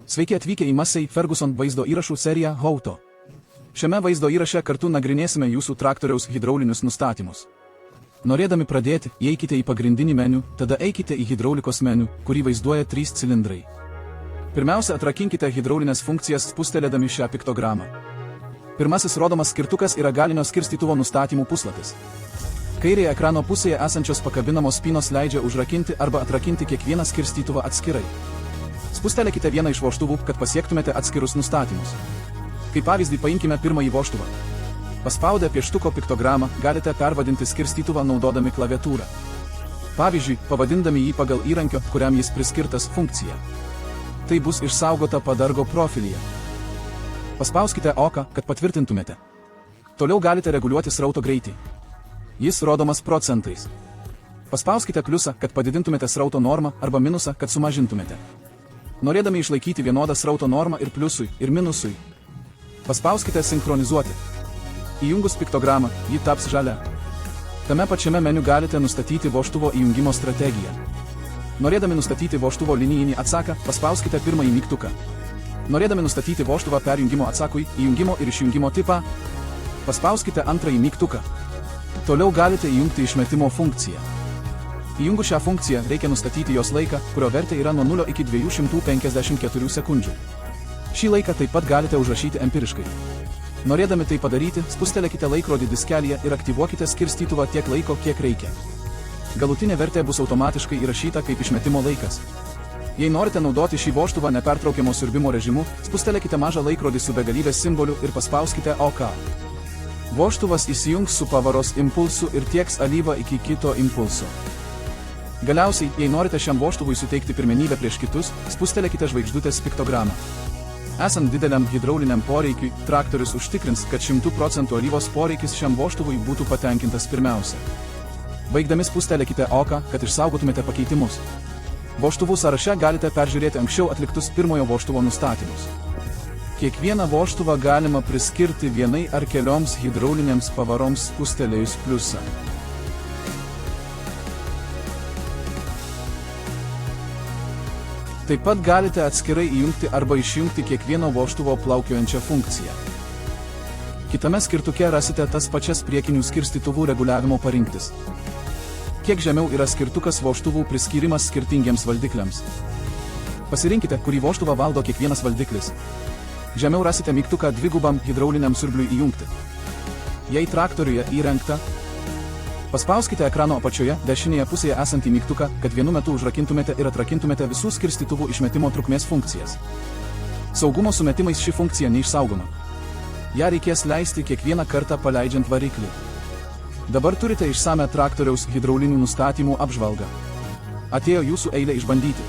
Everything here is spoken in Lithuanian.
Sveiki atvykę į Massey Ferguson vaizdo įrašų seriją How-To. Šiame vaizdo įraše kartu nagrinėsime jūsų traktoriaus hidraulinius nustatymus. Norėdami pradėti, įeikite į pagrindinį meniu, tada eikite į hidraulikos meniu, kurį vaizduoja 3 cilindrai. Pirmiausia, atrakinkite hidraulinės funkcijas spustelėdami šią piktogramą. Pirmasis rodomas skirtukas yra galinio skirstytuvo nustatymų puslapis. Kairėje ekrano pusėje esančios pakabinamos spynos leidžia užrakinti arba atrakinti kiekvieną skirstytuvą atskirai. Spustelėkite vieną iš vožtuvų, kad pasiektumėte atskirus nustatymus. Kaip pavyzdį paimkime pirmąjį vožtuvą. Paspaudę pieštuko piktogramą galite pervadinti skirstytuvą naudodami klaviatūrą. Pavyzdžiui, pavadindami jį pagal įrankio, kuriam jis priskirtas funkciją. Tai bus išsaugota padargo profilyje. Paspauskite OK, kad patvirtintumėte. Toliau galite reguliuoti srauto greitį. Jis rodomas procentais. Paspauskite pliusą, kad padidintumėte srauto normą, arba minusą, kad sumažintumėte. Norėdami išlaikyti vienodą srauto normą ir pliusui, ir minusui, paspauskite sinchronizuoti. Įjungus piktogramą, ji taps žalia. Tame pačiame meniu galite nustatyti vožtuvo įjungimo strategiją. Norėdami nustatyti vožtuvo linijinį atsaką, paspauskite pirmąjį mygtuką. Norėdami nustatyti vožtuvą perjungimo atsakui, įjungimo ir išjungimo tipą, paspauskite antrąjį mygtuką. Toliau galite įjungti išmetimo funkciją. Įjungus šią funkciją reikia nustatyti jos laiką, kurio vertė yra nuo 0 iki 254 sekundžių. Šį laiką taip pat galite užrašyti empiriškai. Norėdami tai padaryti, spustelėkite laikrodį diskelyje ir aktyvuokite skirstytuvą tiek laiko, kiek reikia. Galutinė vertė bus automatiškai įrašyta kaip išmetimo laikas. Jei norite naudoti šį vožtuvą nepertraukiamo siurbimo režimu, spustelėkite mažą laikrodį su begalybės simboliu ir paspauskite OK. Vožtuvas įsijungs su pavaros impulsu ir tieks alyvą iki kito impulso. Galiausiai, jei norite šiam vožtuvui suteikti pirmenybę prieš kitus, spustelėkite žvaigždutės piktogramą. Esant dideliam hidrauliniam poreikiui, traktorius užtikrins, kad 100% alyvos poreikis šiam vožtuvui būtų patenkintas pirmiausia. Baigdami spustelėkite OK, kad išsaugotumėte pakeitimus. Vožtuvų sąraše galite peržiūrėti anksčiau atliktus pirmojo vožtuvo nustatymus. Kiekvieną vožtuvą galima priskirti vienai ar kelioms hidraulinėms pavaroms spustelėjus pliusą. Taip pat galite atskirai įjungti arba išjungti kiekvieno vožtuvo plaukiojančią funkciją. Kitame skirtuke rasite tas pačias priekinių skirstytuvų reguliavimo parinktis. Kiek žemiau yra skirtukas vožtuvų priskyrimas skirtingiems valdikliams. Pasirinkite, kurį vožtuvą valdo kiekvienas valdiklis. Žemiau rasite mygtuką dvigubam hidrauliniam siurbliui įjungti. Jei traktoriuje įrengta, paspauskite ekrano apačioje dešinėje pusėje esantį mygtuką, kad vienu metu užrakintumėte ir atrakintumėte visų skirstytuvų išmetimo trukmės funkcijas. Saugumo sumetimais ši funkcija neišsaugoma. Ja reikės leisti kiekvieną kartą paleidžiant variklį. Dabar turite išsame traktoriaus hidraulinių nustatymų apžvalgą. Atėjo jūsų eilė išbandyti.